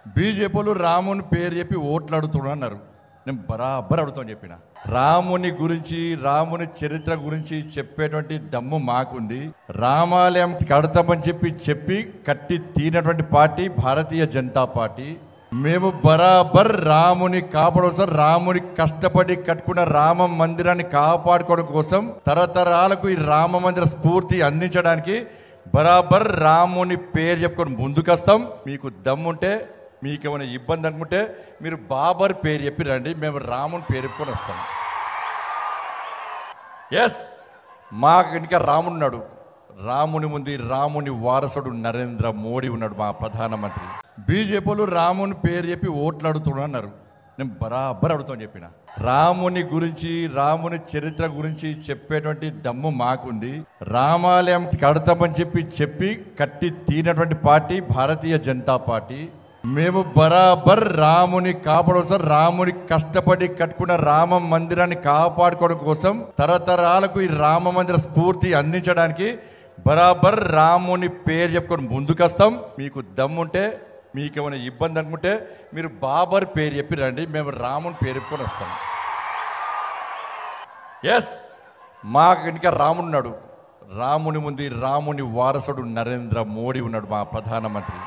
బీజేపీలు రాముని పేరు చెప్పి ఓట్లు అడుగుతున్నారు. నేను బరాబర్ అడుగుతాను చెప్పిన రాముని గురించి రాముని చరిత్ర గురించి చెప్పేటువంటి దమ్ము మాకుంది. రామాలయం కడతామని చెప్పి కట్టి తీరినటువంటి పార్టీ భారతీయ జనతా పార్టీ. మేము బరాబర్ రాముని కాపాడడం, రాముని కష్టపడి కట్టుకున్న రామ మందిరాన్ని కాపాడుకోవడం కోసం తరతరాలకు ఈ రామ మందిర స్ఫూర్తి అందించడానికి బరాబర్ రాముని పేరు చెప్పుకొని ముందుకొస్తాం. మీకు దమ్ముంటే, మీకు ఏమైనా ఇబ్బంది అనుకుంటే మీరు బాబర్ పేరు చెప్పి రండి, మేము రాముని పేరు చెప్పుకొని వస్తాం. ఎస్, మాకు ఇంకా రాముడు ఉన్నాడు. రాముని ముందు రాముని వారసుడు నరేంద్ర మోడీ ఉన్నాడు, మా ప్రధానమంత్రి. బీజేపీలు రాముని పేరు చెప్పి ఓట్లు అడుగుతున్నారు. నేను బరాబర్ అడుగుతాను చెప్పిన రాముని గురించి రాముని చరిత్ర గురించి చెప్పేటువంటి దమ్ము మాకుంది. రామాలయం కడతామని చెప్పి కట్టి తీరినటువంటి పార్టీ భారతీయ జనతా పార్టీ. మేము బరాబర్ రాముని కాపాడడం, రాముని కష్టపడి కట్టుకున్న రామ మందిరాన్ని కాపాడుకోవడం కోసం తరతరాలకు ఈ రామ మందిర స్ఫూర్తి అందించడానికి బరాబర్ రాముని పేరు చెప్పుకొని ముందుకొస్తాం. మీకు దమ్ముంటే, మీకు ఏమైనా ఇబ్బంది అనుకుంటే మీరు బాబర్ పేరు చెప్పి రండి, మేము రాముని పేరు చెప్పుకొని వస్తాం. ఎస్, మాకు ఇంకా రాముడు ఉన్నాడు. రాముని ముందు రాముని వారసుడు నరేంద్ర మోడీ ఉన్నాడు, మా ప్రధానమంత్రి.